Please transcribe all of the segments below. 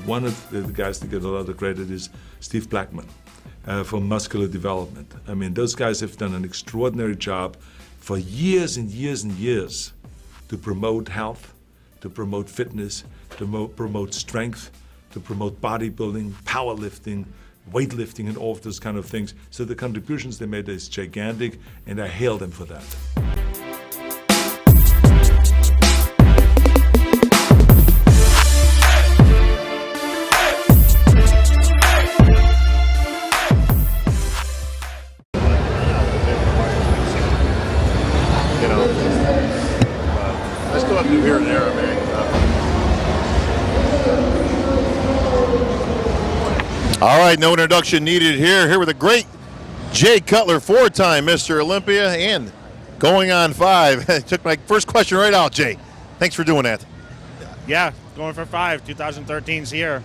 one of the guys that get a lot of credit is Steve Blackman for muscular development. I mean, those guys have done an extraordinary job for years and years and years to promote health, to promote fitness, to promote strength, to promote bodybuilding, powerlifting, weightlifting, and all of those kind of things. So the contributions they made is gigantic, and I hail them for that. I still have to do here and there, man. All right, no introduction needed here. Here with the great Jay Cutler, four-time Mr. Olympia, and going on 5. Took my first question right out, Jay. Thanks for doing that. Yeah, going for 5. 2013's here.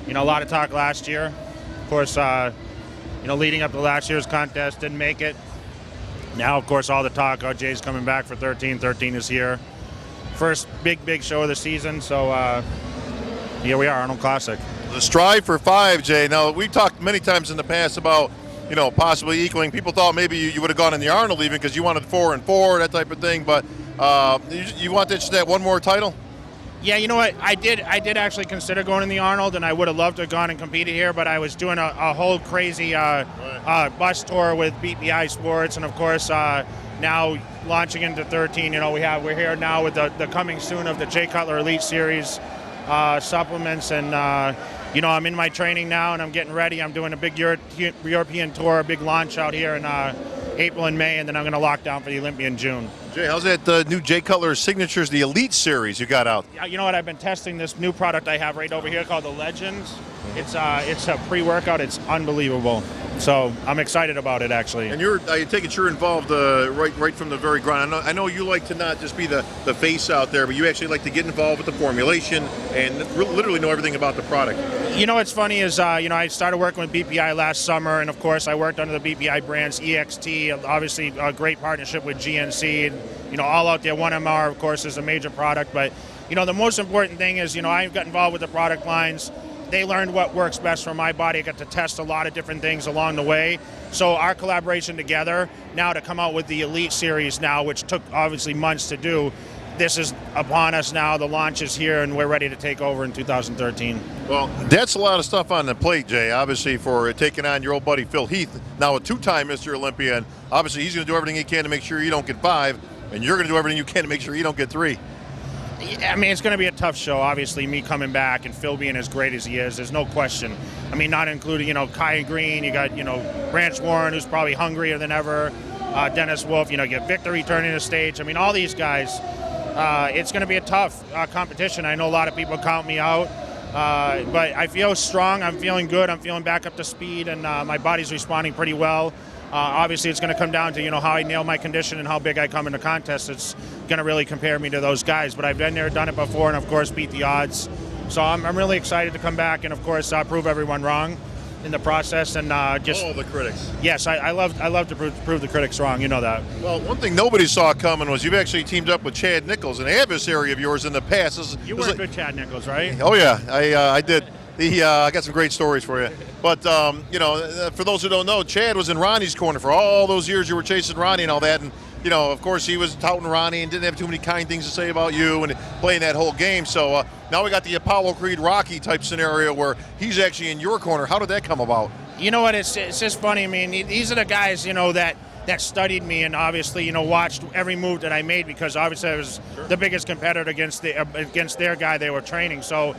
You know, a lot of talk last year. Of course, leading up to last year's contest, didn't make it. Now, of course, all the talk, Jay's coming back for 13. 13 is here. First big show of the season, so here we are, Arnold Classic. The strive for 5, Jay. Now, we talked many times in the past about, possibly equaling. People thought maybe you would have gone in the Arnold even because you wanted 4 and 4, that type of thing. But you want that one more title? Yeah, you know what? I did actually consider going in the Arnold, and I would have loved to have gone and competed here, but I was doing a whole crazy bus tour with BPI Sports, and of course now launching into 13. We're here now with the coming soon of the Jay Cutler Elite Series supplements, and I'm in my training now, and I'm getting ready. I'm doing a big European tour, a big launch out here in April and May, and then I'm going to lock down for the Olympia in June. Jay, how's that new Jay Cutler Signatures, the Elite Series you got out? You know what? I've been testing this new product I have right over here called the Legends. It's a pre-workout. It's unbelievable. So I'm excited about it, actually. And I take it you're involved right from the very ground. I know you like to not just be the face out there, but you actually like to get involved with the formulation and literally know everything about the product. You know what's funny is, I started working with BPI last summer, and of course I worked under the BPI brands, EXT, obviously a great partnership with GNC, and, all out there. 1MR, of course, is a major product, but, the most important thing is, I got involved with the product lines. They learned what works best for my body. I got to test a lot of different things along the way. So our collaboration together now to come out with the Elite Series now, which took obviously months to do, this is upon us now. The launch is here, and we're ready to take over in 2013. Well, that's a lot of stuff on the plate, Jay, obviously, for taking on your old buddy Phil Heath, now a 2-time Mr. Olympia, and obviously he's going to do everything he can to make sure you don't get 5, and you're going to do everything you can to make sure you don't get 3. I mean, it's going to be a tough show. Obviously, me coming back and Phil being as great as he is, there's no question. I mean, not including, Kai Green, you got, Branch Warren, who's probably hungrier than ever, Dennis Wolf, you get Victor returning to stage. I mean, all these guys, it's going to be a tough competition. I know a lot of people count me out, but I feel strong. I'm feeling good. I'm feeling back up to speed, and my body's responding pretty well. Obviously, it's going to come down to, how I nail my condition and how big I come into contests. It's going to really compare me to those guys. But I've been there, done it before, and, of course, beat the odds. So I'm really excited to come back and, of course, prove everyone wrong in the process. And just all the critics. Yes, I love to prove the critics wrong. You know that. Well, one thing nobody saw coming was you've actually teamed up with Chad Nichols, an adversary of yours in the past. You were good Chad Nichols, right? Oh, yeah. I did. I got some great stories for you. But, for those who don't know, Chad was in Ronnie's corner for all those years you were chasing Ronnie and all that. And, of course, he was touting Ronnie and didn't have too many kind things to say about you and playing that whole game. So now we got the Apollo Creed Rocky type scenario where he's actually in your corner. How did that come about? You know what? It's just funny. I mean, these are the guys, that studied me and obviously, watched every move that I made because obviously I was the biggest competitor against their guy they were training. So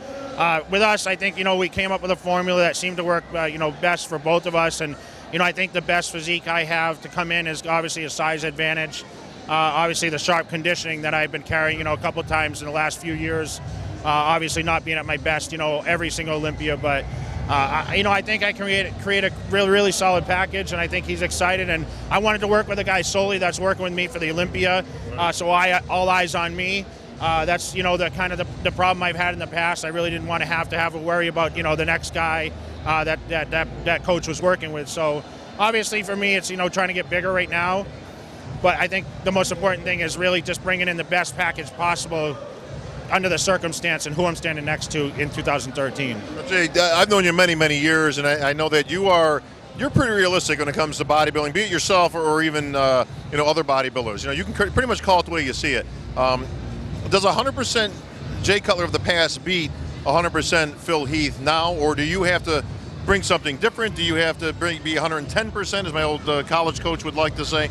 with us, I think, we came up with a formula that seemed to work, best for both of us. And, I think the best physique I have to come in is obviously a size advantage. Obviously the sharp conditioning that I've been carrying, a couple of times in the last few years. Obviously not being at my best, every single Olympia, but I think I create a really solid package, and I think he's excited. And I wanted to work with a guy solely that's working with me for the Olympia, so all eyes on me. That's the kind of the problem I've had in the past. I really didn't want to have a worry about the next guy that coach was working with. So obviously for me, it's trying to get bigger right now. But I think the most important thing is really just bringing in the best package possible under the circumstance and who I'm standing next to in 2013. Jay, I've known you many, many years, and I know that you're pretty realistic when it comes to bodybuilding, be it yourself or even other bodybuilders. You can pretty much call it the way you see it. Does 100% Jay Cutler of the past beat 100% Phil Heath now, or do you have to bring something different? Do you have to be 110%, as my old college coach would like to say?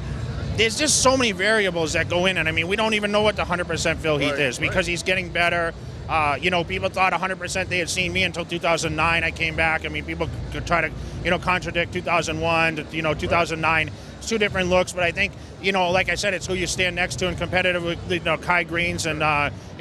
There's just so many variables that go in, and I mean, we don't even know what the 100% Phil Heath is because he's getting better. People thought 100% they had seen me until 2009. I came back. I mean, people could try to, contradict 2001 to, 2009. It's two different looks, but I think, like I said, it's who you stand next to and competitive with, Kai Greens and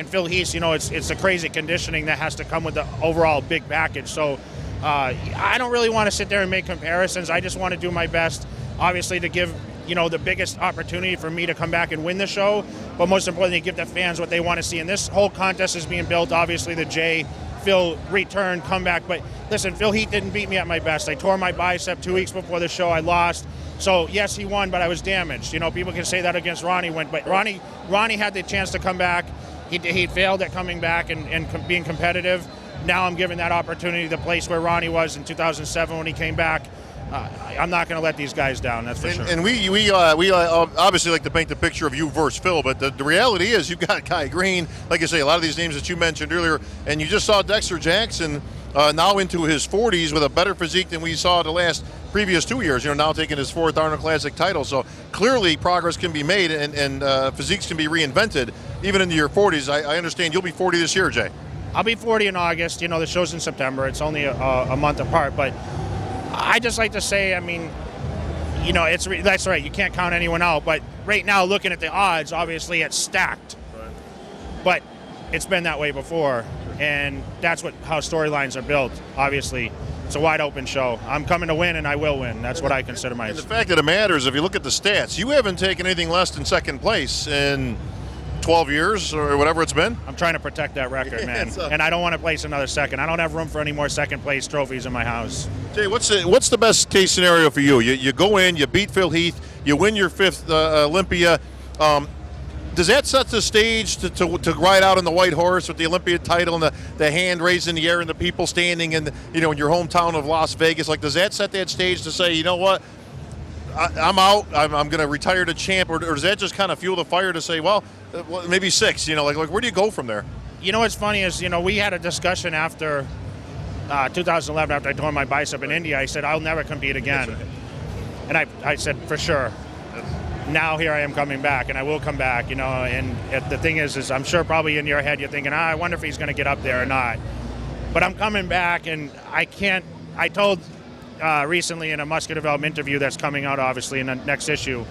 Phil Heath. It's the crazy conditioning that has to come with the overall big package. So I don't really want to sit there and make comparisons. I just want to do my best, obviously, to give the biggest opportunity for me to come back and win the show, but most importantly, give the fans what they want to see. And this whole contest is being built, obviously, the Jay, Phil return, comeback. But listen, Phil Heath didn't beat me at my best. I tore my bicep 2 weeks before the show. I lost. So yes, he won, but I was damaged. People can say that against Ronnie, but Ronnie had the chance to come back. He failed at coming back and being competitive. Now I'm given that opportunity, the place where Ronnie was in 2007 when he came back. I'm not going to let these guys down, that's for sure. And we obviously like to paint the picture of you versus Phil, but the reality is you've got Kai Green, like I say, a lot of these names that you mentioned earlier, and you just saw Dexter Jackson now into his 40s with a better physique than we saw the previous 2 years, now taking his 4th Arnold Classic title. So clearly progress can be made and physiques can be reinvented even into your 40s. I understand you'll be 40 this year, Jay. I'll be 40 in August. The show's in September. It's only a month apart, but I just like to say, that's right. You can't count anyone out. But right now, looking at the odds, obviously it's stacked. Right. But it's been that way before, and that's how storylines are built. Obviously, it's a wide open show. I'm coming to win, and I will win. That's what I consider myself. And the fact that it matters, if you look at the stats, you haven't taken anything less than second place in 12 years or whatever it's been. I'm trying to protect that record, man. And I don't want to place another second. I don't have room for any more second place trophies in my house. Jay, what's the best case scenario for you? You go in, you beat Phil Heath, you win your 5th Olympia. Does that set the stage to ride out on the white horse with the Olympia title and the hand raised in the air and the people standing in your hometown of Las Vegas? Like, does that set that stage to say, you know what, I'm out, I'm going to retire to champ, or does that just kind of fuel the fire to say, well, maybe 6, like where do you go from there? What's funny is, we had a discussion after 2011, after I tore my bicep in India. I said, I'll never compete again. Right. And I said, for sure. Now here I am coming back, and I will come back, and the thing is I'm sure probably in your head you're thinking, I wonder if he's going to get up there or not. But I'm coming back, and I told recently in a muscular development interview that's coming out obviously in the next issue,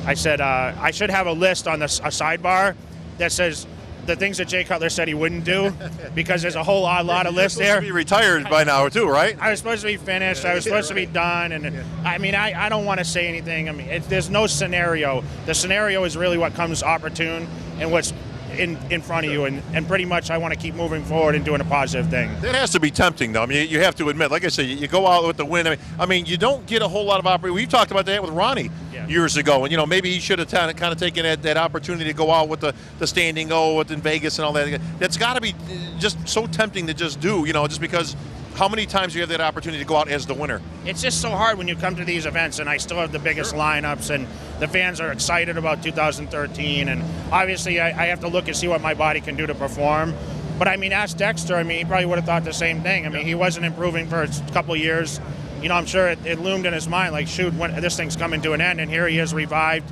I said I should have a list on a sidebar that says the things that Jay Cutler said he wouldn't do, because there's a whole lot of lists there. You're supposed to be retired by now too, right? I was supposed to be finished. I was supposed to be done, and I don't want to say anything. There's no scenario. The scenario is really what comes opportune and what's in front of you, and pretty much I want to keep moving forward and doing a positive thing. That has to be tempting, though. You have to admit, like I said, you go out with the win. You don't get a whole lot of opportunity. We've talked about that with Ronnie years ago, and maybe he should have kind of taken that opportunity to go out with the standing O in Vegas and all that. That's got to be just so tempting to just do, just because. How many times do you have that opportunity to go out as the winner? It's just so hard when you come to these events, and I still have the biggest lineups, and the fans are excited about 2013, and obviously I have to look and see what my body can do to perform. But ask Dexter, he probably would have thought the same thing. He wasn't improving for a couple years. I'm sure it loomed in his mind, like, shoot, when this thing's coming to an end, and here he is revived.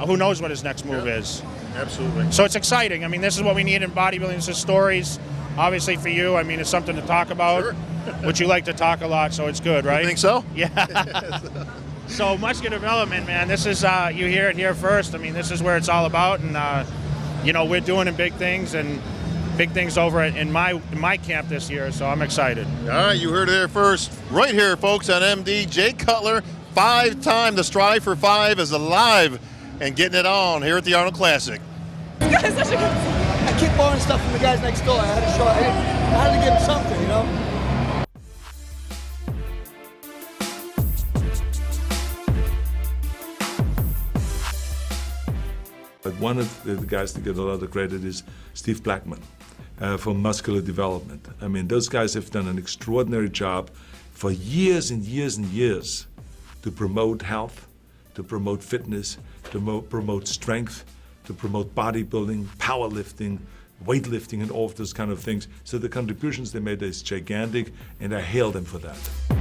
Who knows what his next move is? Absolutely. So it's exciting. This is what we need in bodybuilding. This is stories. Obviously for you, it's something to talk about. Sure. Which you like to talk a lot, so it's good, right? You think so? Yeah. So muscular development, man, this is, you hear it here first. This is where it's all about, and, we're doing big things over in my camp this year, so I'm excited. All right, you heard it there first. Right here, folks, on MD. Jay Cutler, 5-time the Strive for 5 is alive and getting it on here at the Arnold Classic. This guy's such a good... I keep borrowing stuff from the guys next door. I had to give him something, But one of the guys to get a lot of credit is Steve Blackman. for muscular development. I mean, those guys have done an extraordinary job for years and years and years to promote health, to promote fitness, to promote strength, to promote bodybuilding, powerlifting, weightlifting, and all of those kind of things. So the contributions they made is gigantic, and I hail them for that.